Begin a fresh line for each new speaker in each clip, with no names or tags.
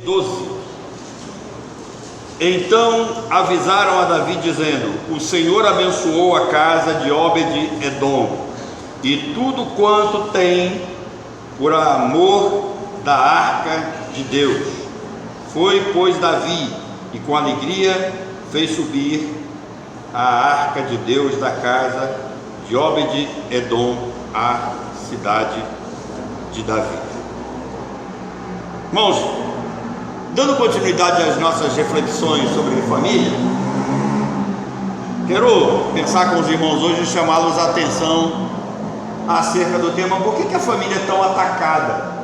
12. Então avisaram a Davi dizendo: o Senhor abençoou a casa de Obed-edom e tudo quanto tem, por amor da arca de Deus. Foi, pois, Davi, e com alegria fez subir a arca de Deus da casa de Obed-edom à cidade de Davi. Irmãos, dando continuidade às nossas reflexões sobre família, quero pensar com os irmãos hoje e chamá-los a atenção acerca do tema: por que a família é tão atacada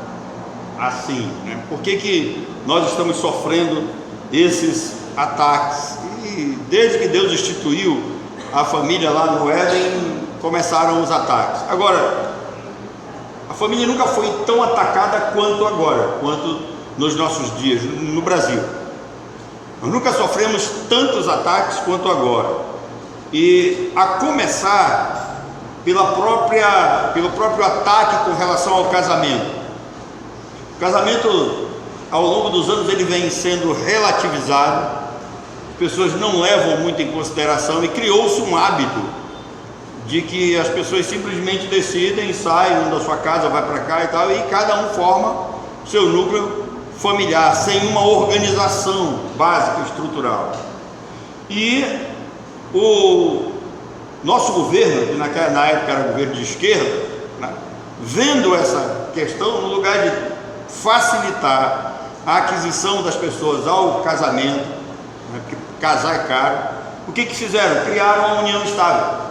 assim, né? Por que nós estamos sofrendo esses ataques? E desde que Deus instituiu a família lá no Éden, começaram os ataques. Agora, a família nunca foi tão atacada quanto agora, quanto nos nossos dias, no Brasil. Nós nunca sofremos tantos ataques quanto agora. E a começar pelo próprio ataque com relação ao casamento. O casamento, ao longo dos anos, ele vem sendo relativizado. As pessoas não levam muito em consideração e criou-se um hábito de que as pessoas simplesmente decidem, saem, um da sua casa, vai para cá e tal, e cada um forma seu núcleo familiar, sem uma organização básica, estrutural. E o nosso governo, que na época era governo de esquerda, né, vendo essa questão, no lugar de facilitar a aquisição das pessoas ao casamento, né, porque casar é caro, o que fizeram? Criaram uma união estável.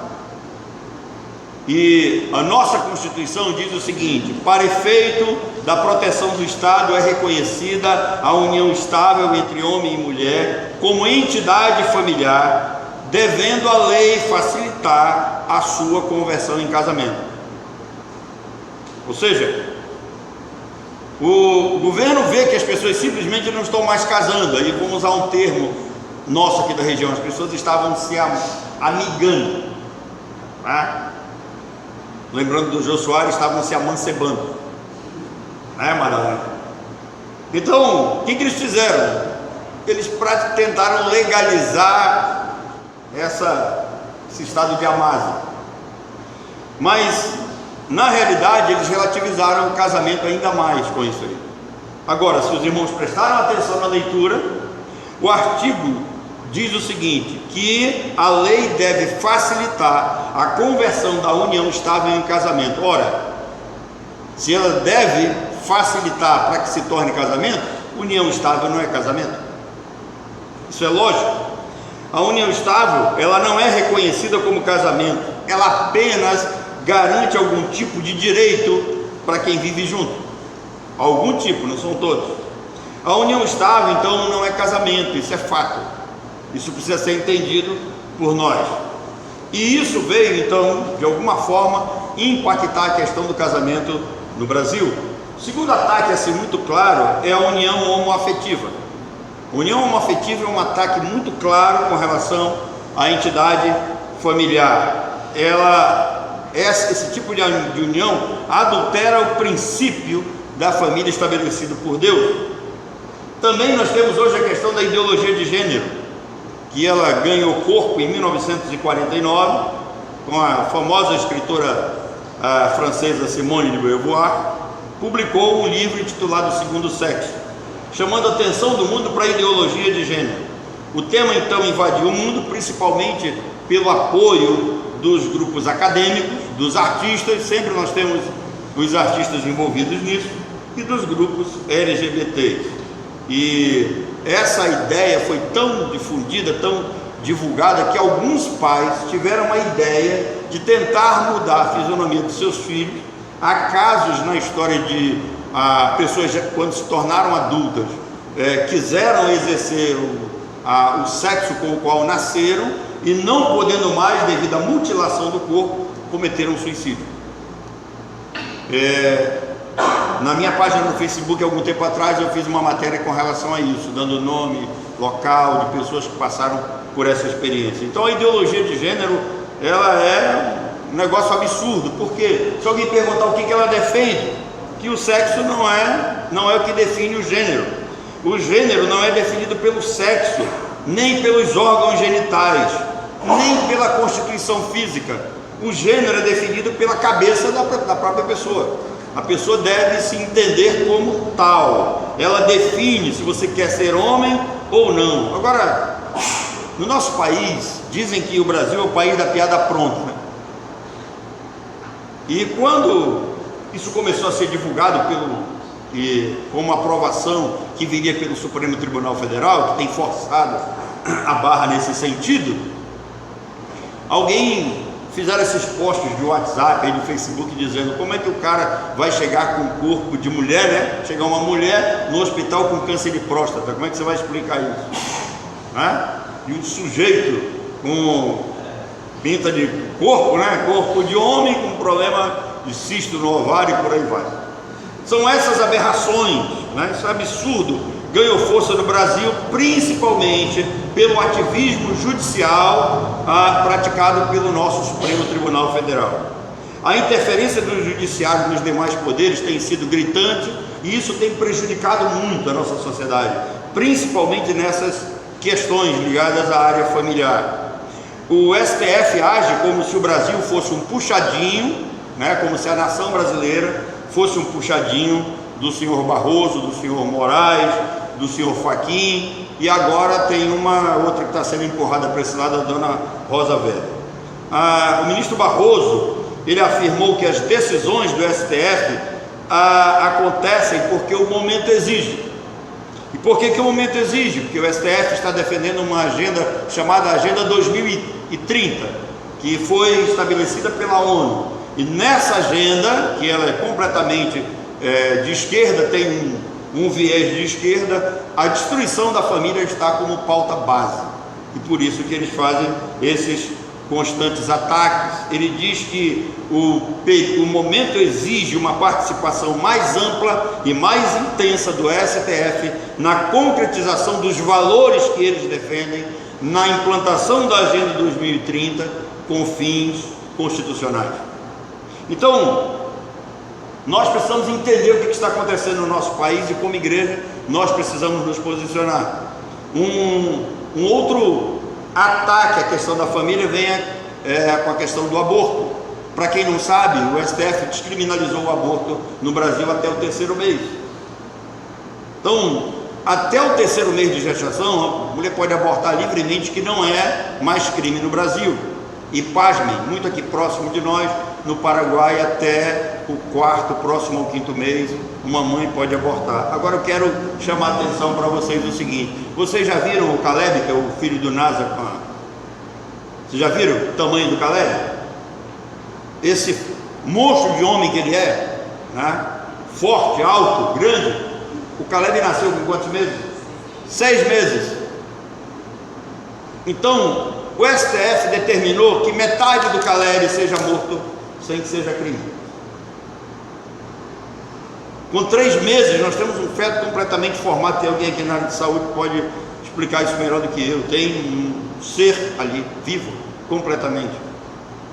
E a nossa Constituição diz o seguinte: para efeito da proteção do Estado é reconhecida a união estável entre homem e mulher como entidade familiar, devendo a lei facilitar a sua conversão em casamento. Ou seja, o governo vê que as pessoas simplesmente não estão mais casando. Aí vamos usar um termo nosso aqui da região: as pessoas estavam se amigando, tá? Lembrando do Jô Soares, estavam se amancebando, né, Madalena? Então, o que eles fizeram? Eles tentaram legalizar esse estado de amásia. Mas, na realidade, eles relativizaram o casamento ainda mais com isso aí. Agora, se os irmãos prestaram atenção na leitura, o artigo diz o seguinte: que a lei deve facilitar a conversão da união estável em casamento. Ora, se ela deve facilitar para que se torne casamento, união estável não é casamento. Isso é lógico. A união estável, ela não é reconhecida como casamento, ela apenas garante algum tipo de direito para quem vive junto. Algum tipo, não são todos. A união estável, então, não é casamento, isso é fato. Isso precisa ser entendido por nós. E isso veio, então, de alguma forma, impactar a questão do casamento no Brasil. O segundo ataque, assim, muito claro, é a união homoafetiva. A união homoafetiva é um ataque muito claro com relação à entidade familiar. Esse tipo de união adultera o princípio da família estabelecido por Deus. Também nós temos hoje a questão da ideologia de gênero, que ela ganhou corpo em 1949, com a famosa escritora francesa Simone de Beauvoir, publicou um livro intitulado O Segundo Sexo, chamando a atenção do mundo para a ideologia de gênero. O tema então invadiu o mundo, principalmente pelo apoio dos grupos acadêmicos, dos artistas, sempre nós temos os artistas envolvidos nisso, e dos grupos LGBTs. E essa ideia foi tão difundida, tão divulgada, que alguns pais tiveram a ideia de tentar mudar a fisionomia dos seus filhos. Há casos na história de pessoas, quando se tornaram adultas, quiseram exercer o sexo com o qual nasceram e, não podendo mais devido à mutilação do corpo, cometeram suicídio. Na minha página no Facebook, algum tempo atrás, eu fiz uma matéria com relação a isso, dando nome, local, de pessoas que passaram por essa experiência. Então a ideologia de gênero, ela é um negócio absurdo, porque se alguém perguntar o que ela defende, que o sexo não é o que define o gênero. O gênero não é definido pelo sexo, nem pelos órgãos genitais, nem pela constituição física. O gênero é definido pela cabeça da própria pessoa. A pessoa deve se entender como tal. Ela define se você quer ser homem ou não. Agora, no nosso país, dizem que o Brasil é o país da piada pronta, né? E quando isso começou a ser divulgado com uma aprovação que viria pelo Supremo Tribunal Federal, que tem forçado a barra nesse sentido, alguém fizeram esses posts de WhatsApp, de Facebook, dizendo como é que o cara vai chegar com o corpo de mulher, né? Chegar uma mulher no hospital com câncer de próstata, como é que você vai explicar isso? Né? E um sujeito com pinta de corpo, né? Corpo de homem com problema de cisto no ovário e por aí vai. São essas aberrações, né? Isso é absurdo. Ganhou força no Brasil, principalmente pelo ativismo judicial praticado pelo nosso Supremo Tribunal Federal. A interferência do judiciário nos demais poderes tem sido gritante e isso tem prejudicado muito a nossa sociedade, principalmente nessas questões ligadas à área familiar. O STF age como se o Brasil fosse um puxadinho, né? Como se a nação brasileira fosse um puxadinho do senhor Barroso, do senhor Moraes, do senhor Fachin, e agora tem uma outra que está sendo empurrada para esse lado, a dona Rosa Weber. O ministro Barroso, ele afirmou que as decisões do STF acontecem porque o momento exige. E por que o momento exige? Porque o STF está defendendo uma agenda chamada Agenda 2030, que foi estabelecida pela ONU. E nessa agenda, que ela é completamente de esquerda, tem um viés de esquerda, a destruição da família está como pauta base, e por isso que eles fazem esses constantes ataques. Ele diz que o momento exige uma participação mais ampla e mais intensa do STF na concretização dos valores que eles defendem, na implantação da Agenda 2030 com fins constitucionais. Então, nós precisamos entender o que está acontecendo no nosso país e, como igreja, nós precisamos nos posicionar. Um outro ataque à questão da família vem com a questão do aborto. Para quem não sabe, o STF descriminalizou o aborto no Brasil até o 3º mês. Então, até o 3º mês de gestação, a mulher pode abortar livremente, que não é mais crime no Brasil. E pasmem, muito aqui próximo de nós, no Paraguai, até o 4º, próximo ao 5º mês, uma mãe pode abortar. Agora eu quero chamar a atenção para vocês o seguinte: vocês já viram o Caleb, que é o filho do Nazar? Vocês já viram o tamanho do Caleb? Esse monstro de homem que ele é, né? Forte, alto, grande. O Caleb nasceu com quantos meses? 6 meses. Então, o STF determinou que metade do Caleb seja morto sem que seja crime. Com 3 meses nós temos um feto completamente formado. Tem alguém aqui na área de saúde que pode explicar isso melhor do que eu. Tem um ser ali, vivo, completamente.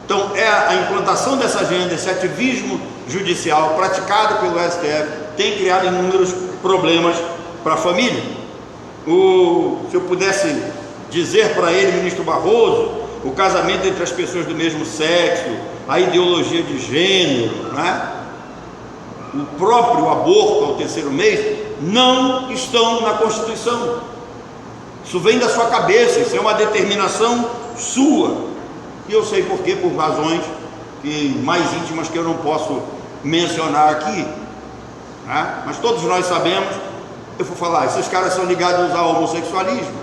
Então a implantação dessa agenda, esse ativismo judicial praticado pelo STF tem criado inúmeros problemas para a família. Se eu pudesse dizer para ele, ministro Barroso, o casamento entre as pessoas do mesmo sexo, a ideologia de gênero, né? O próprio aborto ao 3º mês, não estão na Constituição. Isso vem da sua cabeça, isso é uma determinação sua. E eu sei por quê, por razões mais íntimas que eu não posso mencionar aqui, né? Mas todos nós sabemos. Eu vou falar, esses caras são ligados ao homossexualismo,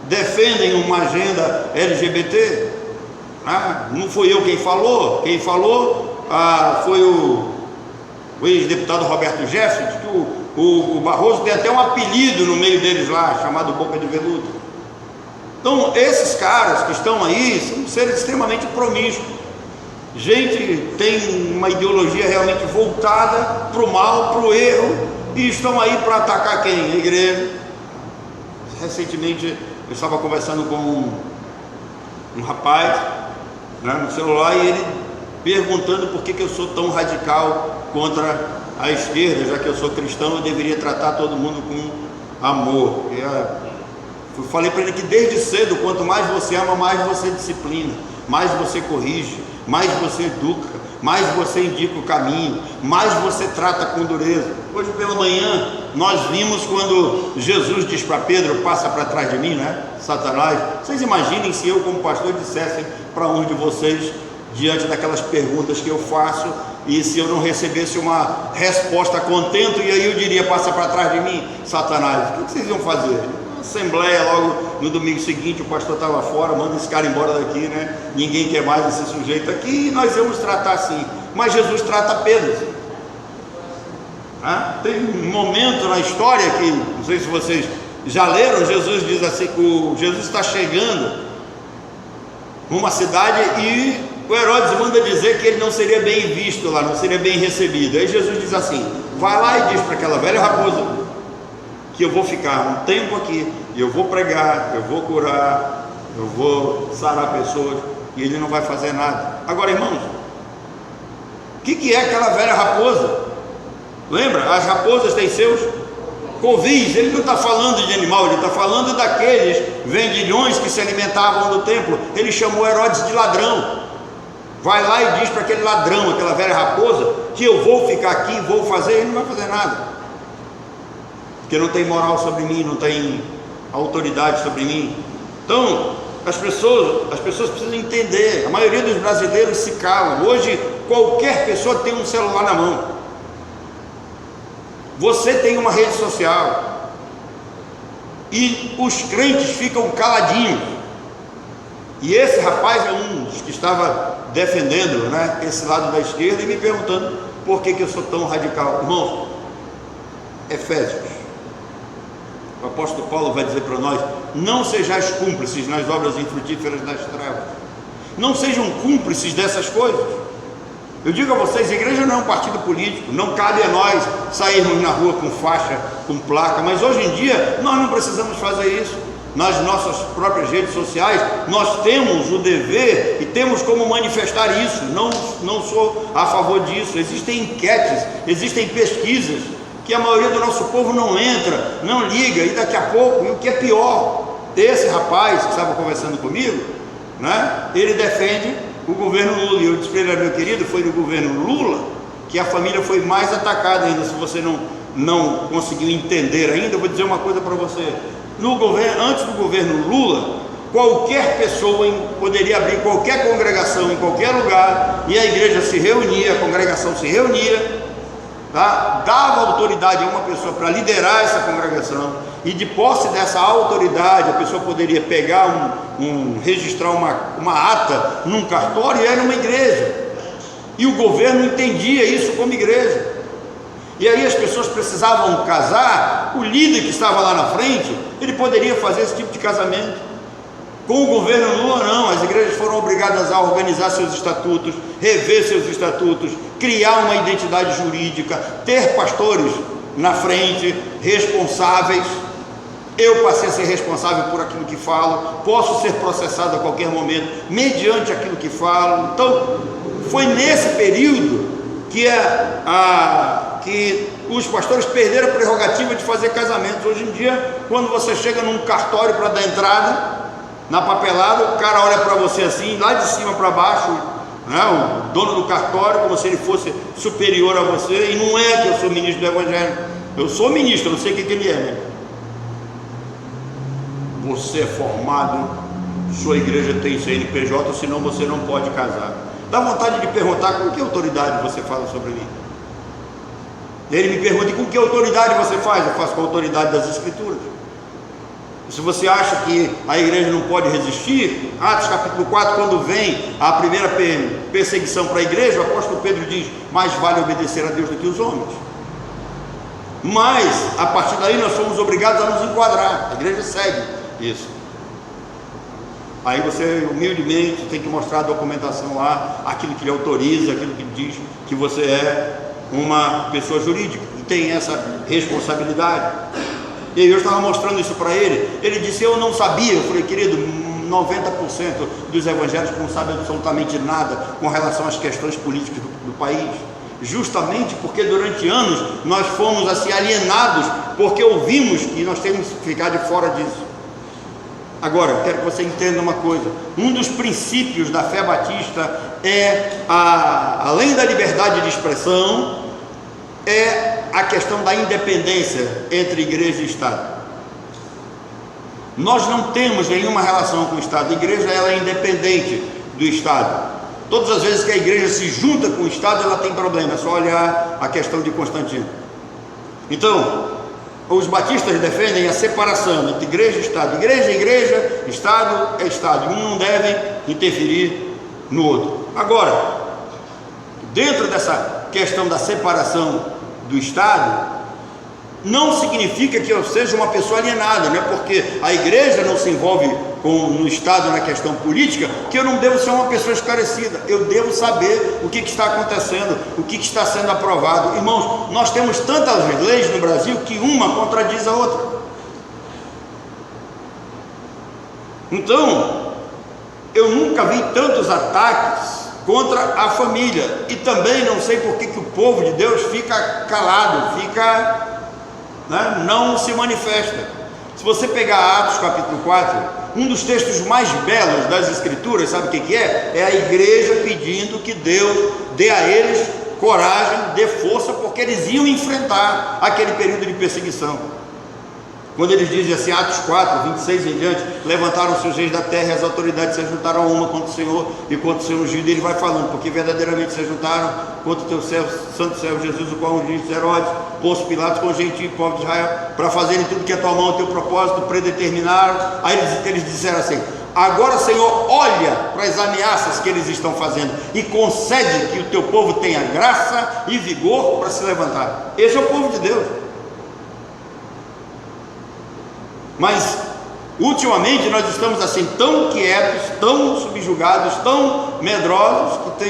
defendem uma agenda LGBT, né? Não fui eu quem falou foi o ex-deputado Roberto Jefferson, que o Barroso tem até um apelido no meio deles lá, chamado Boca de Veludo. Então esses caras que estão aí são seres extremamente promíscuos, gente tem uma ideologia realmente voltada para o mal, para o erro, e estão aí para atacar quem? A igreja. Recentemente eu estava conversando com um rapaz, né, no celular, e ele perguntando por que eu sou tão radical contra a esquerda. Já que eu sou cristão, eu deveria tratar todo mundo com amor. Eu falei para ele que desde cedo, quanto mais você ama, mais você disciplina, mais você corrige, mais você educa, mais você indica o caminho, mais você trata com dureza. Hoje pela manhã nós vimos quando Jesus diz para Pedro: passa para trás de mim, né, Satanás. Vocês imaginem se eu como pastor dissesse para um de vocês, diante daquelas perguntas que eu faço, e se eu não recebesse uma resposta contento, e aí eu diria: passa para trás de mim, Satanás, o que vocês iam fazer? Assembleia, logo no domingo seguinte o pastor estava fora, manda esse cara embora daqui, né? Ninguém quer mais esse sujeito aqui, e nós vamos tratar assim. Mas Jesus trata Pedro assim. Tem um momento na história que, não sei se vocês já leram, Jesus diz assim, que Jesus está chegando numa cidade e o Herodes manda dizer que ele não seria bem visto lá, não seria bem recebido. Aí Jesus diz assim: vai lá e diz para aquela velha raposa que eu vou ficar um tempo aqui, e eu vou pregar, eu vou curar, eu vou sarar pessoas, e ele não vai fazer nada. Agora, irmãos, o que é aquela velha raposa? Lembra? As raposas têm seus covis. Ele não está falando de animal, ele está falando daqueles vendilhões que se alimentavam do templo. Ele chamou Herodes de ladrão. Vai lá e diz para aquele ladrão, aquela velha raposa, que eu vou ficar aqui, vou fazer. Ele não vai fazer nada, porque não tem moral sobre mim, não tem autoridade sobre mim. Então, as pessoas precisam entender. A maioria dos brasileiros se calam. Hoje, qualquer pessoa tem um celular na mão. Você tem uma rede social. E os crentes ficam caladinhos. E esse rapaz é um dos que estava defendendo, né, esse lado da esquerda, e me perguntando por que eu sou tão radical. Irmãos, Efésios, o apóstolo Paulo vai dizer para nós: não sejais cúmplices nas obras infrutíferas das trevas. Não sejam cúmplices dessas coisas. Eu digo a vocês, a igreja não é um partido político, não cabe a nós sairmos na rua com faixa, com placa, mas hoje em dia nós não precisamos fazer isso. Nas nossas próprias redes sociais nós temos o dever e temos como manifestar isso. Não sou a favor disso. Existem enquetes, existem pesquisas que a maioria do nosso povo não entra, não liga, e daqui a pouco, e o que é pior, esse rapaz que estava conversando comigo, né, ele defende o governo Lula, e eu disse para ele: meu querido, foi no governo Lula que a família foi mais atacada ainda. Se você não conseguiu entender ainda, eu vou dizer uma coisa para você: antes do governo Lula, qualquer pessoa poderia abrir qualquer congregação em qualquer lugar, e a igreja se reunia, a congregação se reunia, tá? Dava autoridade a uma pessoa para liderar essa congregação, e de posse dessa autoridade a pessoa poderia pegar registrar uma ata num cartório, e era uma igreja, e o governo entendia isso como igreja. E aí as pessoas precisavam casar, o líder que estava lá na frente, ele poderia fazer esse tipo de casamento. Com o governo Lula não, as igrejas foram obrigadas a organizar seus estatutos, rever seus estatutos, criar uma identidade jurídica, ter pastores na frente, responsáveis. Eu passei a ser responsável por aquilo que falo, posso ser processado a qualquer momento, mediante aquilo que falo. Então, foi nesse período que os pastores perderam a prerrogativa de fazer casamentos. Hoje em dia, quando você chega num cartório para dar entrada, na papelada, o cara olha para você assim, lá de cima para baixo, né, o dono do cartório, como se ele fosse superior a você. E não é que eu sou ministro do Evangelho, eu sou ministro, eu não sei o que ele é, né? Você é formado, sua igreja tem CNPJ, senão você não pode casar. Dá vontade de perguntar: com que autoridade você fala sobre mim? Ele me pergunta: e com que autoridade você faz? Eu faço com a autoridade das Escrituras. Se você acha que a igreja não pode resistir, Atos capítulo 4, quando vem a primeira perseguição para a igreja, o apóstolo Pedro diz: mais vale obedecer a Deus do que os homens. Mas a partir daí nós somos obrigados a nos enquadrar, a igreja segue isso. Aí você humildemente tem que mostrar a documentação lá, aquilo que lhe autoriza, aquilo que diz que você é uma pessoa jurídica e tem essa responsabilidade. E aí eu estava mostrando isso para ele. Ele disse: eu não sabia. Eu falei: querido, 90% dos evangélicos não sabem absolutamente nada com relação às questões políticas do país. justamente porque durante anos nós fomos assim alienados, porque ouvimos que nós temos que ficar de fora disso. Agora, eu quero que você entenda uma coisa: um dos princípios da fé batista além da liberdade de expressão, é a questão da independência entre igreja e Estado. Nós não temos nenhuma relação com o Estado. A igreja, ela é independente do Estado. Todas as vezes que a igreja se junta com o Estado, ela tem problema. É só olhar a questão de Constantino. Então, os batistas defendem a separação entre igreja e Estado. Igreja é igreja, Estado é Estado. Um não deve interferir no outro. Agora, dentro dessa questão da separação do Estado, não significa que eu seja uma pessoa alienada, não é porque a igreja não se envolve no Estado na questão política que eu não devo ser uma pessoa esclarecida. Eu devo saber o que está acontecendo, o que está sendo aprovado. Irmãos, nós temos tantas leis no Brasil que uma contradiz a outra. Então, eu nunca vi tantos ataques contra a família, e também não sei por que o povo de Deus fica calado, não se manifesta. Se você pegar Atos capítulo 4, um dos textos mais belos das Escrituras, sabe o que é? É a igreja pedindo que Deus dê a eles coragem, dê força, porque eles iam enfrentar aquele período de perseguição. Quando eles dizem assim, Atos 4, 26 em diante, levantaram-se os reis da terra e as autoridades se juntaram a uma contra o Senhor e contra o seu ungido. Ele vai falando, porque verdadeiramente se juntaram contra o teu santo servo Jesus, o qual ungiste Herodes, Pôncio Pilatos, com gentil e povo de Israel, para fazerem tudo que a tua mão, o teu propósito, predeterminaram. Aí eles disseram assim, agora, Senhor, olha para as ameaças que eles estão fazendo e concede que o teu povo tenha graça e vigor para se levantar. Esse é o povo de Deus. Mas ultimamente nós estamos assim tão quietos, tão subjugados, tão medrosos, que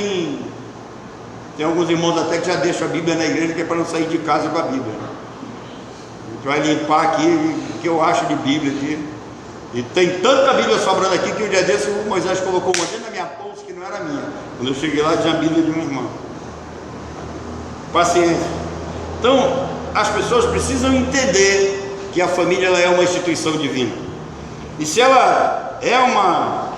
tem alguns irmãos até que já deixam a Bíblia na igreja, que é para não sair de casa com a Bíblia. A gente vai limpar aqui o que eu acho de Bíblia aqui. E tem tanta Bíblia sobrando aqui que um dia desse o Moisés colocou uma dentro da minha bolsa que não era minha. Quando eu cheguei lá tinha a Bíblia de um irmão. Paciência. Então as pessoas precisam entender que a família, ela é uma instituição divina. E se ela é uma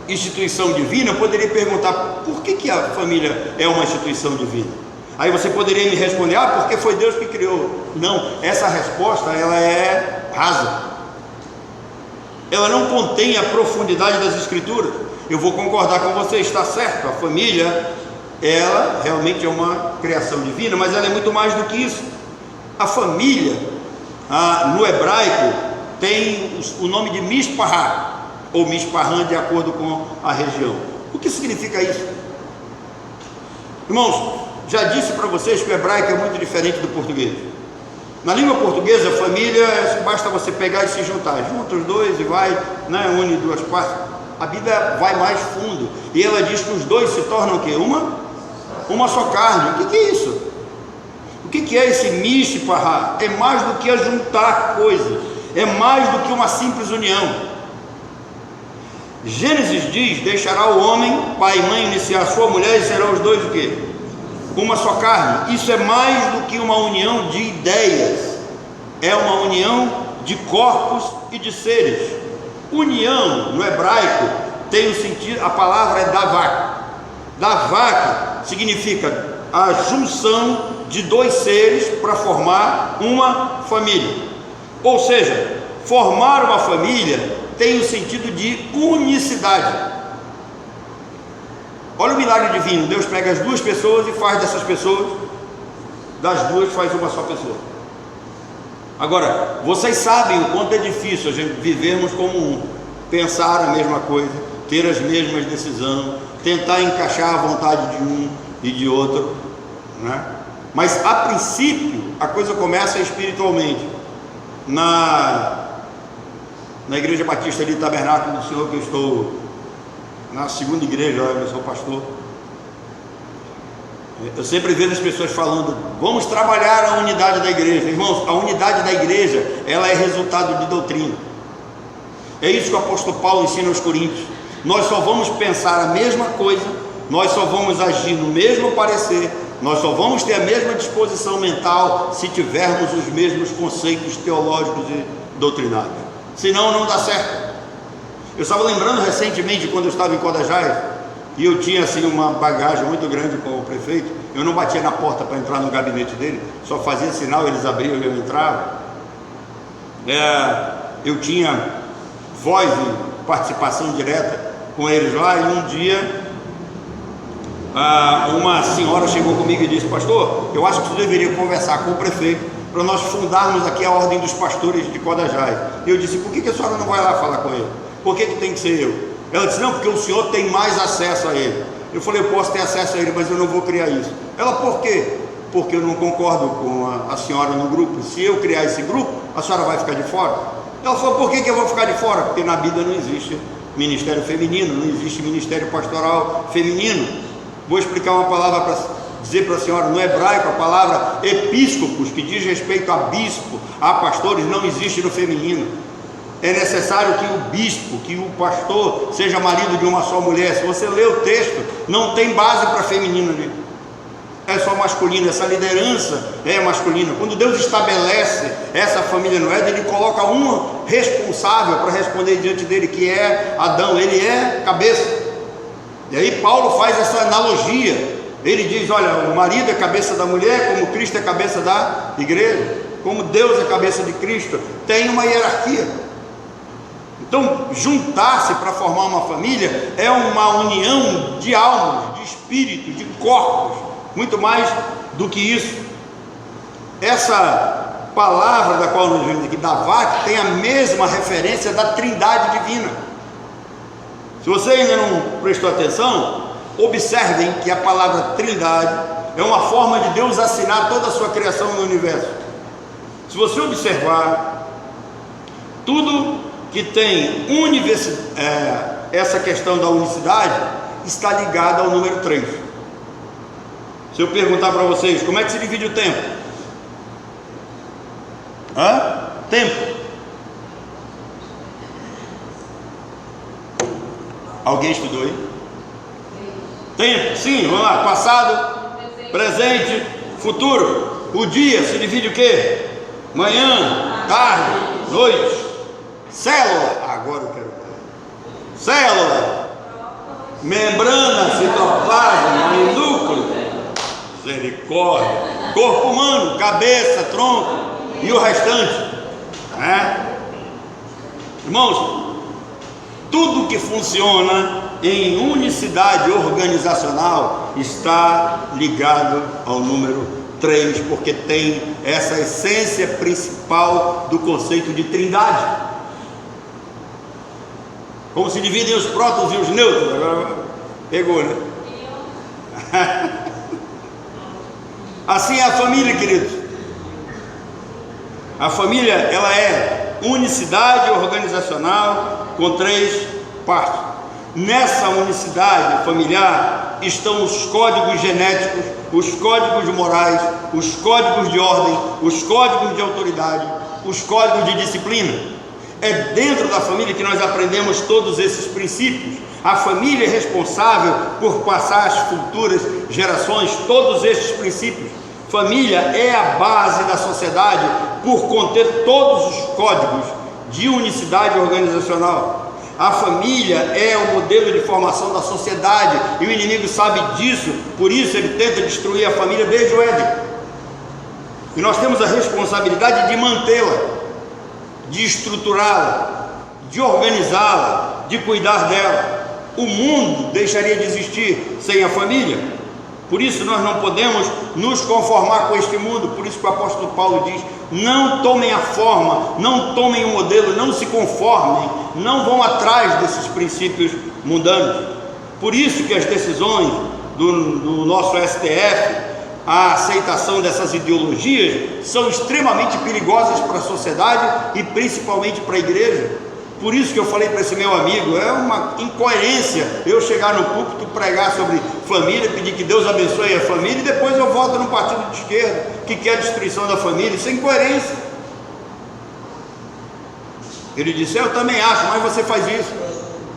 instituição divina, eu poderia perguntar, por que a família é uma instituição divina? Aí você poderia me responder, porque foi Deus que criou. Não, essa resposta, ela é rasa. Ela não contém a profundidade das Escrituras. Eu vou concordar com você, está certo, a família, ela realmente é uma criação divina, mas ela é muito mais do que isso. A família, no hebraico, tem o nome de Mishpahá, ou Mishpahan, de acordo com a região. O que significa isso? Irmãos, já disse para vocês que o hebraico é muito diferente do português. Na língua portuguesa, a família, basta você pegar e se juntar, junta os dois e vai, une duas partes. A Bíblia vai mais fundo, e ela diz que os dois se tornam o quê? Uma só carne. O que é isso? O que é esse mishpahá? É mais do que juntar coisas, é mais do que uma simples união. Gênesis diz, deixará o homem, pai e mãe, iniciar a sua mulher, e serão os dois o quê? Uma só carne. Isso é mais do que uma união de ideias, é uma união de corpos e de seres. União, no hebraico, tem o sentido, a palavra é davak. Davak significa a junção de dois seres para formar uma família. Ou seja, formar uma família tem o sentido de unicidade. Olha o milagre divino. Deus pega as duas pessoas e faz dessas pessoas, das duas faz uma só pessoa. Agora, vocês sabem o quanto é difícil a gente vivermos como um, pensar a mesma coisa, ter as mesmas decisões, tentar encaixar a vontade de um e de outro, Mas a princípio a coisa começa espiritualmente. Na igreja batista de Tabernáculo do Senhor, que eu estou na segunda igreja, eu sou pastor, eu sempre vejo as pessoas falando, vamos trabalhar a unidade da igreja. Irmãos, a unidade da igreja, ela é resultado de doutrina. É isso que o apóstolo Paulo ensina aos Coríntios. Nós só vamos pensar a mesma coisa, nós só vamos agir no mesmo parecer Nós só vamos ter a mesma disposição mental se tivermos os mesmos conceitos teológicos e doutrinários. Senão não dá certo. Eu estava lembrando recentemente, quando eu estava em Codajás, e eu tinha assim uma bagagem muito grande com o prefeito. Eu não batia na porta para entrar no gabinete dele, só fazia sinal, eles abriam e eu entrava. Eu tinha voz e participação direta com eles lá, e um dia uma senhora chegou comigo e disse: pastor, eu acho que você deveria conversar com o prefeito para nós fundarmos aqui a ordem dos pastores de Codajás. E eu disse: por que a senhora não vai lá falar com ele? Por que tem que ser eu? Ela disse: não, porque o senhor tem mais acesso a ele. Eu falei: eu posso ter acesso a ele, mas eu não vou criar isso. Ela: por quê? Porque eu não concordo com a senhora no grupo. Se eu criar esse grupo, a senhora vai ficar de fora? Ela falou: por que eu vou ficar de fora? Porque na Bíblia não existe ministério feminino, não existe ministério pastoral feminino. Vou explicar uma palavra para dizer para a senhora. No hebraico, a palavra episcopos, que diz respeito a bispo, a pastores, não existe no feminino. É necessário que o bispo, que o pastor seja marido de uma só mulher. Se você lê o texto, não tem base para feminino ali, é só masculino. Essa liderança é masculina. Quando Deus estabelece essa família no Éden, Ele coloca um responsável para responder diante dele, que é Adão. Ele é cabeça. E aí Paulo faz essa analogia. Ele diz: olha, o marido é cabeça da mulher, como Cristo é cabeça da igreja, como Deus é cabeça de Cristo. Tem uma hierarquia. Então, juntar-se para formar uma família é uma união de almas, de espíritos, de corpos, muito mais do que isso. Essa palavra da qual nós vemos aqui, Davat, tem a mesma referência da Trindade divina. Se você ainda não prestou atenção, observem que a palavra Trindade é uma forma de Deus assinar toda a sua criação no universo. Se você observar, tudo que tem essa questão da unicidade está ligada ao número 3. Se eu perguntar para vocês, como é que se divide o tempo? Tempo. Alguém estudou aí? Tempo, sim, vamos lá. Passado, presente, futuro. O dia se divide o quê? Manhã, tarde, noite. Célula, agora eu quero ver. Célula, membrana, citoplasma e núcleo. Misericórdia. Corpo humano, cabeça, tronco e o restante, né? Irmãos, tudo que funciona em unicidade organizacional está ligado ao número 3, porque tem essa essência principal do conceito de trindade. Como se dividem os prótons e os nêutrons? Agora pegou, né? Assim é a família, queridos. A família, ela é unicidade organizacional com 3 partes. Nessa unicidade familiar estão os códigos genéticos, os códigos morais, os códigos de ordem, os códigos de autoridade, os códigos de disciplina. É dentro da família que nós aprendemos todos esses princípios. A família é responsável por passar às futuras gerações todos esses princípios. Família é a base da sociedade por conter todos os códigos de unicidade organizacional. A família é o modelo de formação da sociedade, e o inimigo sabe disso, por isso ele tenta destruir a família desde o Éden. E nós temos a responsabilidade de mantê-la, de estruturá-la, de organizá-la, de cuidar dela. O mundo deixaria de existir sem a família. Por isso nós não podemos nos conformar com este mundo. Por isso que o apóstolo Paulo diz: não tomem a forma, não tomem o modelo, não se conformem, não vão atrás desses princípios mundanos. Por isso que as decisões do nosso STF, a aceitação dessas ideologias, são extremamente perigosas para a sociedade e principalmente para a igreja. Por isso que eu falei para esse meu amigo: é uma incoerência eu chegar no púlpito, pregar sobre família, pedir que Deus abençoe a família, e depois eu voto no partido de esquerda que quer a destruição da família. Isso é incoerência. Ele disse: eu também acho, mas você faz isso.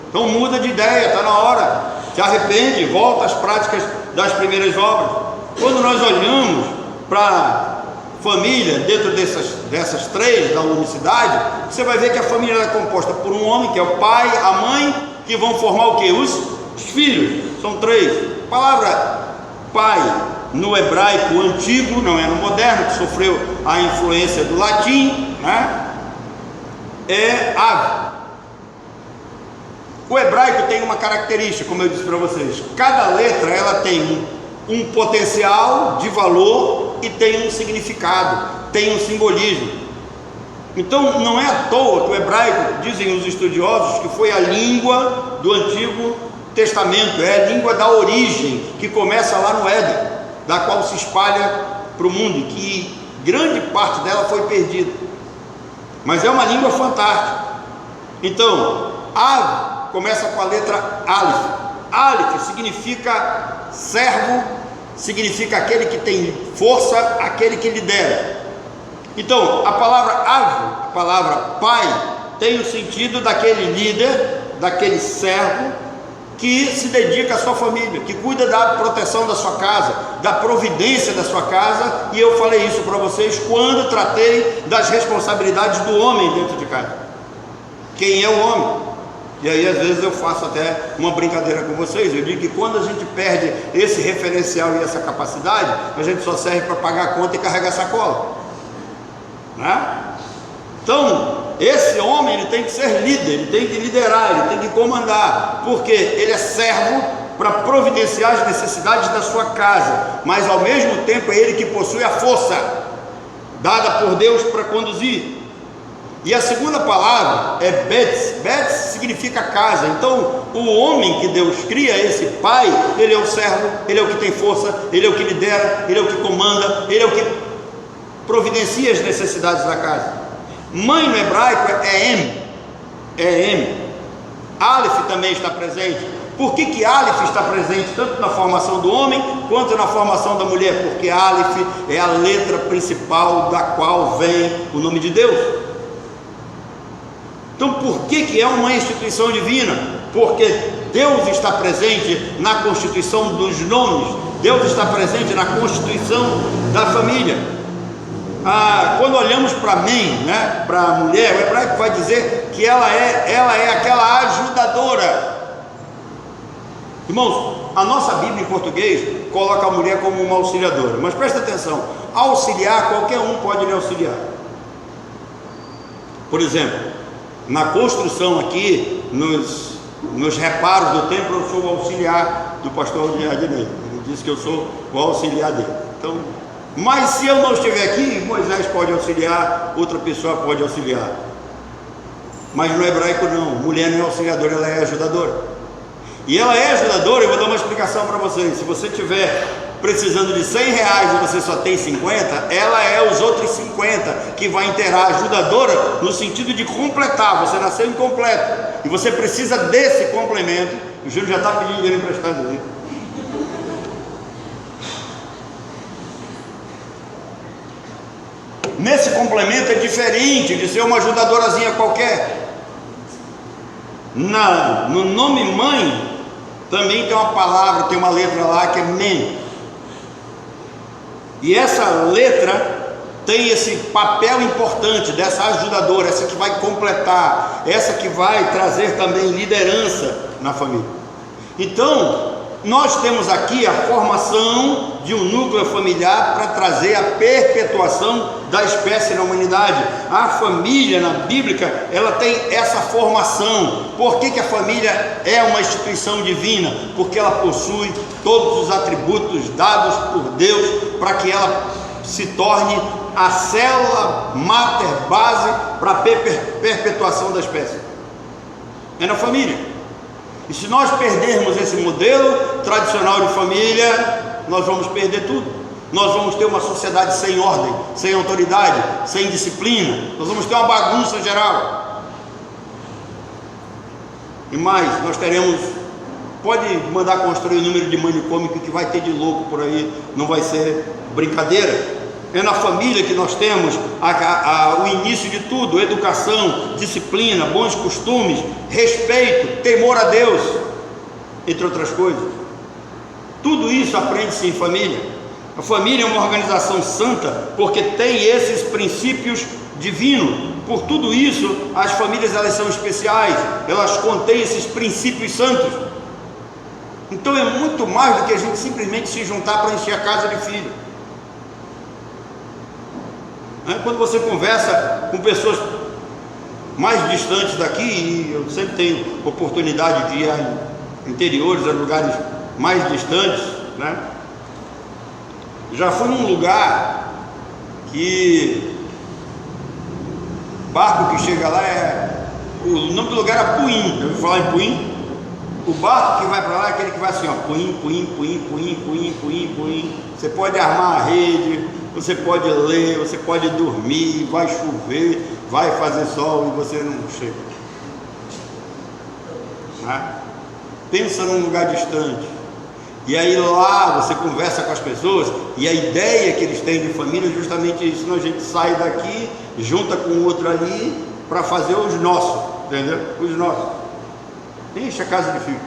Então muda de ideia, está na hora. Se arrepende, volta às práticas das primeiras obras. Quando nós olhamos para a família dentro dessas três da unicidade, você vai ver que a família é composta por um homem, que é o pai, a mãe, que vão formar o que? Os filhos. São três. A palavra pai no hebraico antigo, não é no moderno, que sofreu a influência do latim, né? É Av. O hebraico tem uma característica, como eu disse para vocês: cada letra ela tem um potencial de valor e tem um significado, tem um simbolismo. Então não é à toa que o hebraico, dizem os estudiosos, que foi a língua do Antigo Testamento, é a língua da origem, que começa lá no Éden, da qual se espalha para o mundo, e que grande parte dela foi perdida, mas é uma língua fantástica. Então, Av começa com a letra Aleph. Aleph significa servo, significa aquele que tem força, aquele que lidera. Então, a palavra Av, a palavra pai, tem o sentido daquele líder, daquele servo que se dedica à sua família, que cuida da proteção da sua casa, da providência da sua casa. E eu falei isso para vocês quando tratei das responsabilidades do homem dentro de casa. Quem é o homem? E aí às vezes eu faço até uma brincadeira com vocês. Eu digo que quando a gente perde esse referencial e essa capacidade, a gente só serve para pagar a conta e carregar sacola, né? Então, esse homem, ele tem que ser líder, ele tem que liderar, ele tem que comandar, porque ele é servo para providenciar as necessidades da sua casa, mas ao mesmo tempo é ele que possui a força dada por Deus para conduzir. E a segunda palavra é Betz. Betz significa casa. Então o homem que Deus cria, esse pai, ele é o servo, ele é o que tem força, ele é o que lidera, ele é o que comanda, ele é o que providencia as necessidades da casa. Mãe no hebraico é Em. Aleph também está presente. Por que Aleph está presente tanto na formação do homem quanto na formação da mulher? Porque Aleph é a letra principal da qual vem o nome de Deus. Então por que é uma instituição divina? Porque Deus está presente na constituição dos nomes, Deus está presente na constituição da família. Quando olhamos para mãe, né, para a mulher, o hebraico vai dizer que ela é aquela ajudadora. Irmãos, a nossa Bíblia em português coloca a mulher como uma auxiliadora, mas presta atenção: auxiliar, qualquer um pode lhe auxiliar. Por exemplo, na construção aqui, nos reparos do templo, eu sou o auxiliar do pastor Adnei. Ele disse que eu sou o auxiliar dele. Então, mas se eu não estiver aqui, Moisés pode auxiliar, outra pessoa pode auxiliar. Mas no hebraico não, mulher não é auxiliadora, ela é ajudadora. E ela é ajudadora. Eu vou dar uma explicação para vocês. Se você tiver precisando de 100 reais e você só tem 50, ela é os outros 50 que vai inteirar. Ajudadora no sentido de completar. Você nasceu incompleto e você precisa desse complemento. O Júlio já está pedindo dinheiro emprestado ali. Nesse complemento é diferente de ser uma ajudadorazinha qualquer. No nome mãe também tem uma palavra, tem uma letra lá que é men. E essa letra tem esse papel importante dessa ajudadora, essa que vai completar, essa que vai trazer também liderança na família. Então, nós temos aqui a formação de um núcleo familiar para trazer a perpetuação da espécie na humanidade. A família na Bíblia, ela tem essa formação. Por que a família é uma instituição divina? Porque ela possui todos os atributos dados por Deus para que ela se torne a célula máter, base para a perpetuação da espécie. É na família. E se nós perdermos esse modelo tradicional de família, nós vamos perder tudo. Nós vamos ter uma sociedade sem ordem, sem autoridade, sem disciplina. Nós vamos ter uma bagunça geral. E mais, nós teremos... Pode mandar construir o número de manicômio que vai ter de louco por aí, não vai ser brincadeira. É na família que nós temos o início de tudo: educação, disciplina, bons costumes, respeito, temor a Deus, entre outras coisas. Tudo isso aprende-se em família. A família é uma organização santa porque tem esses princípios divinos. Por tudo isso, as famílias elas são especiais, elas contêm esses princípios santos. Então é muito mais do que a gente simplesmente se juntar para encher a casa de filho. Quando você conversa com pessoas mais distantes daqui, e eu sempre tenho oportunidade de ir a interiores, a lugares mais distantes, né? Já fui num lugar que barco que chega lá o nome do lugar era Puim. Já ouviu falar em Puim? O barco que vai para lá é aquele que vai assim, ó, Puim, Puim, Puim, Puim, Puim, Puim, Puim. Você pode armar a rede, você pode ler, você pode dormir, vai chover, vai fazer sol e você não chega. Pensa num lugar distante. E aí lá você conversa com as pessoas, e a ideia que eles têm de família é justamente isso. Senão a gente sai daqui, junta com o outro ali para fazer os nossos, entendeu? Os nossos. Enche a casa de filho.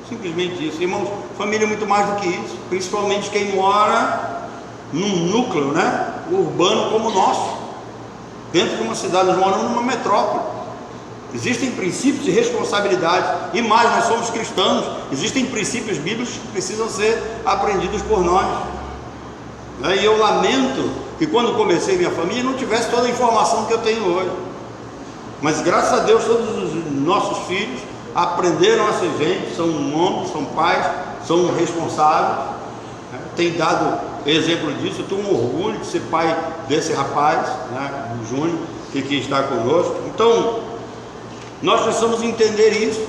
Simplesmente isso. Irmãos, família é muito mais do que isso. Principalmente quem mora num núcleo, né, urbano como o nosso, dentro de uma cidade. Nós moramos numa metrópole. Existem princípios de responsabilidade, e mais, nós somos cristãos, existem princípios bíblicos que precisam ser aprendidos por nós. E eu lamento que quando comecei minha família não tivesse toda a informação que eu tenho hoje, mas graças a Deus todos os nossos filhos aprenderam a ser gente, são homens, são pais, são responsáveis, tem dado exemplo disso. Eu tenho um orgulho de ser pai desse rapaz, né, o Júnior, que aqui está conosco. Então nós precisamos entender isso,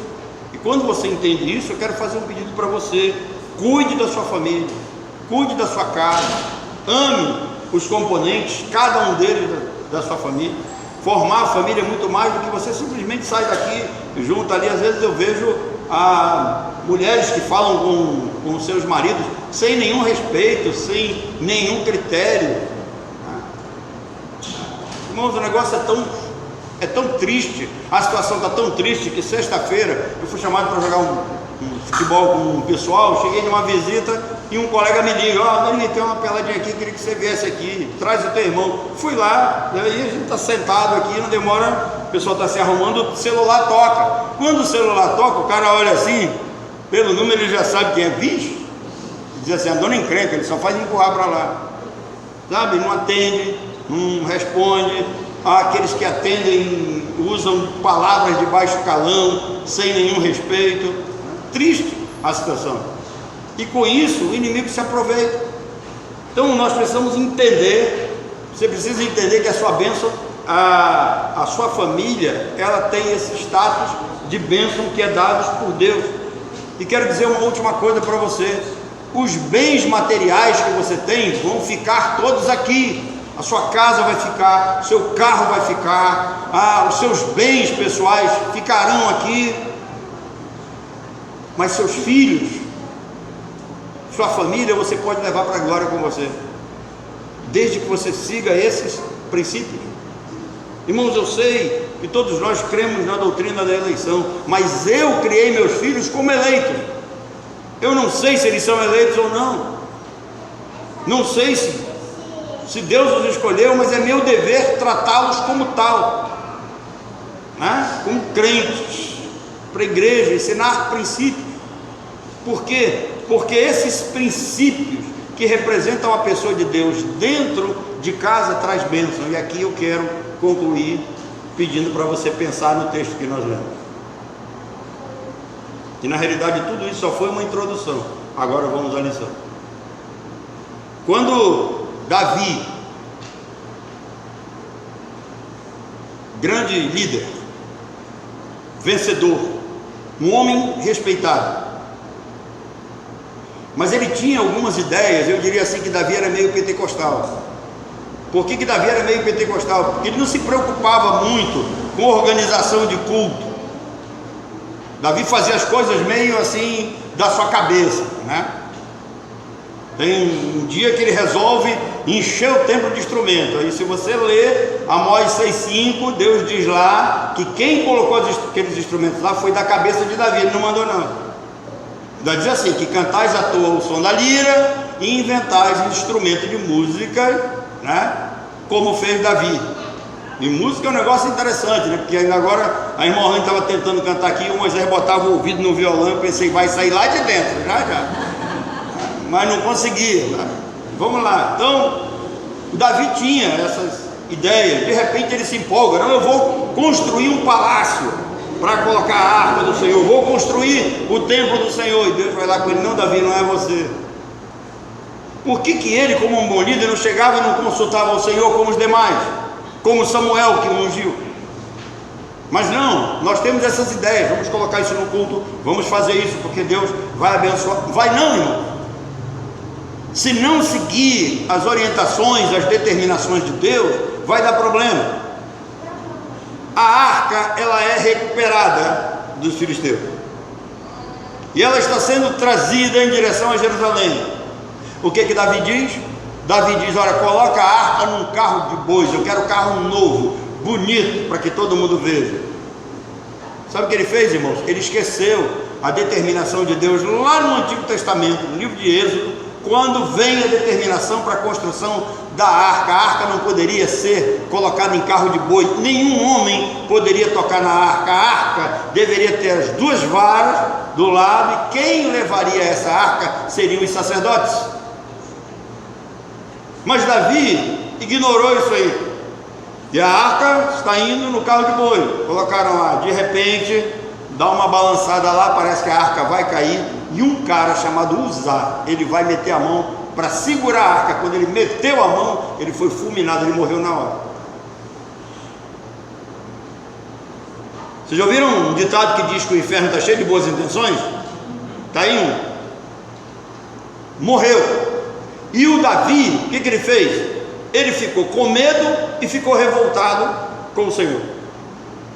e quando você entende isso, eu quero fazer um pedido para você: cuide da sua família, cuide da sua casa, ame os componentes, cada um deles da sua família. Formar a família é muito mais do que você simplesmente sai daqui, junto ali. Às vezes eu vejo mulheres que falam com seus maridos sem nenhum respeito, sem nenhum critério. Irmãos, o negócio é tão triste, a situação está tão triste que sexta-feira eu fui chamado para jogar um futebol com um pessoal. Cheguei de uma visita e um colega me liga: Dani, tem uma peladinha aqui, queria que você viesse aqui, traz o teu irmão. Fui lá, aí a gente está sentado aqui, não demora, o pessoal está se arrumando, o celular toca. Quando o celular toca, o cara olha assim, pelo número ele já sabe quem é. Vixe, diz assim: a dona encrenca, ele só faz empurrar para lá, sabe? Não atende, não responde. Aqueles que atendem usam palavras de baixo calão, sem nenhum respeito. Triste a situação, e com isso o inimigo se aproveita. Então nós precisamos entender, você precisa entender que a sua bênção, a sua família, ela tem esse status de bênção que é dado por Deus. E quero dizer uma última coisa para você: os bens materiais que você tem vão ficar todos aqui. A sua casa vai ficar, seu carro vai ficar, os seus bens pessoais ficarão aqui, mas seus filhos, sua família, você pode levar para a glória com você, desde que você siga esses princípios. Irmãos, eu sei que todos nós cremos na doutrina da eleição, mas eu criei meus filhos como eleitos. Eu não sei se eles são eleitos ou não, não sei se Deus os escolheu, mas é meu dever tratá-los como tal, né? Como crentes, para a igreja, ensinar princípios. Por quê? Porque esses princípios que representam a pessoa de Deus dentro de casa traz bênção. E aqui eu quero concluir pedindo para você pensar no texto que nós lemos. E na realidade tudo isso só foi uma introdução. Agora vamos à lição. Quando Davi, grande líder, vencedor, um homem respeitado, mas ele tinha algumas ideias. Eu diria assim que Davi era meio pentecostal. Por que Davi era meio pentecostal? Porque ele não se preocupava muito com organização de culto. Davi fazia as coisas meio assim da sua cabeça, né? Tem um dia que ele resolve encher o templo de instrumento. Aí se você ler Amós 6,5, Deus diz lá que quem colocou aqueles instrumentos lá foi da cabeça de Davi, ele não mandou não. Daí diz assim: que cantais à toa o som da lira e inventais instrumentos de música, né? Como fez Davi. E música é um negócio interessante, né? Porque ainda agora a irmã Rani estava tentando cantar aqui, o Moisés botava o ouvido no violão, eu pensei, vai sair lá de dentro, já. Mas não conseguia, né? Vamos lá. Então, Davi tinha essas ideias, de repente ele se empolga, não, eu vou construir um palácio para colocar a arca do Senhor, vou construir o templo do Senhor. E Deus vai lá com ele, não, Davi, não é você. Por que ele, como um bom líder, não chegava e não consultava o Senhor como os demais, como Samuel que o ungiu? Mas não, nós temos essas ideias, vamos colocar isso no culto, vamos fazer isso porque Deus vai abençoar. Vai não, irmão. Se não seguir as orientações, as determinações de Deus, vai dar problema. A arca, ela é recuperada dos filisteus e ela está sendo trazida em direção a Jerusalém. O que Davi diz? Davi diz, olha, coloca a arca num carro de bois, eu quero carro novo, bonito, para que todo mundo veja. Sabe o que ele fez, irmãos? Ele esqueceu a determinação de Deus lá no Antigo Testamento, no livro de Êxodo, quando vem a determinação para a construção da arca. A arca não poderia ser colocada em carro de boi, nenhum homem poderia tocar na arca. A arca deveria ter as duas varas do lado, e quem levaria essa arca seriam os sacerdotes. Mas Davi ignorou isso aí, e a arca está indo no carro de boi, colocaram lá, de repente dá uma balançada lá, parece que a arca vai cair, e um cara chamado Uzá, ele vai meter a mão para segurar a arca. Quando ele meteu a mão, ele foi fulminado, ele morreu na hora. Vocês já ouviram um ditado que diz que o inferno está cheio de boas intenções? Está aí um. Morreu. E o Davi, o que ele fez? Ele ficou com medo e ficou revoltado com o Senhor.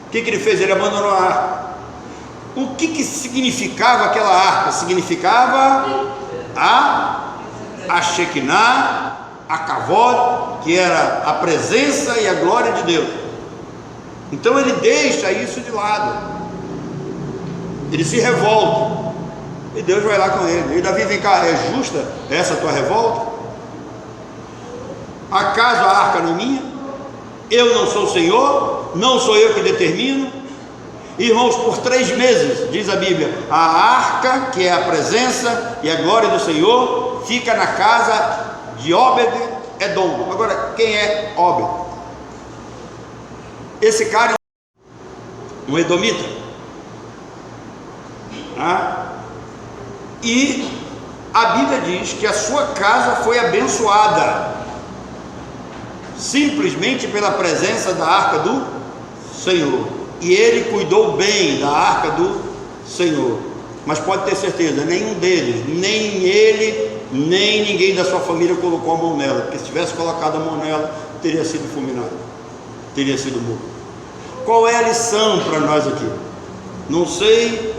O que ele fez? Ele abandonou a arca. O que significava aquela arca? Significava a Shekinah, a Kavod, que era a presença e a glória de Deus. Então ele deixa isso de lado, ele se revolta, e Deus vai lá com ele. E Davi, vem cá, é justa essa tua revolta? Acaso a arca não é minha? Eu não sou o Senhor? Não sou eu que determino? Irmãos, por 3 meses, diz a Bíblia, a arca, que é a presença e a glória do Senhor, fica na casa de Obed-Edom. Agora, quem é Obed? Esse cara é um edomita. E a Bíblia diz que a sua casa foi abençoada simplesmente pela presença da arca do Senhor. E ele cuidou bem da arca do Senhor. Mas pode ter certeza, nenhum deles, nem ele, nem ninguém da sua família colocou a mão nela, porque se tivesse colocado a mão nela, teria sido fulminado, teria sido morto. Qual é a lição para nós aqui? Não sei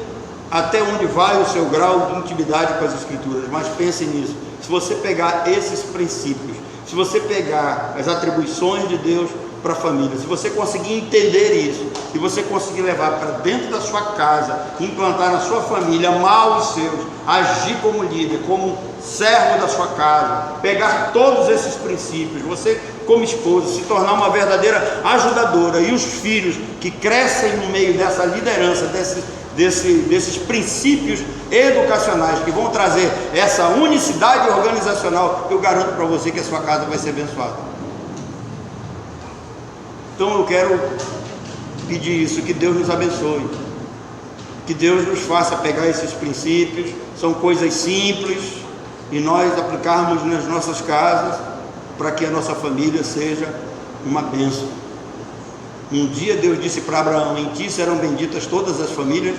até onde vai o seu grau de intimidade com as Escrituras, mas pense nisso. Se você pegar esses princípios, se você pegar as atribuições de Deus para a família, se você conseguir entender isso, se você conseguir levar para dentro da sua casa, implantar na sua família, amar os seus, agir como líder, como servo da sua casa, pegar todos esses princípios, você como esposa, se tornar uma verdadeira ajudadora, e os filhos que crescem no meio dessa liderança, desses princípios educacionais que vão trazer essa unicidade organizacional, eu garanto para você que a sua casa vai ser abençoada. Então eu quero pedir isso, que Deus nos abençoe, que Deus nos faça pegar esses princípios, são coisas simples, e nós aplicarmos nas nossas casas, para que a nossa família seja uma bênção. Um dia Deus disse para Abraão, em ti serão benditas todas as famílias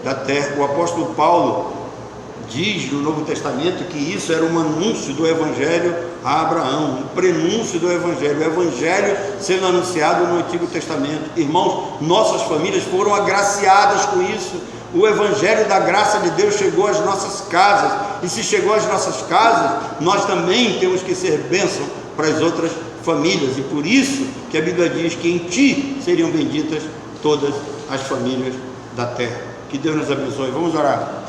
da terra. O apóstolo Paulo diz no Novo Testamento que isso era um anúncio do Evangelho a Abraão, um prenúncio do Evangelho, o Evangelho sendo anunciado no Antigo Testamento. Irmãos, nossas famílias foram agraciadas com isso. O Evangelho da graça de Deus chegou às nossas casas, e se chegou às nossas casas, nós também temos que ser bênção para as outras famílias, e por isso que a Bíblia diz que em ti seriam benditas todas as famílias da terra. Que Deus nos abençoe. Vamos orar.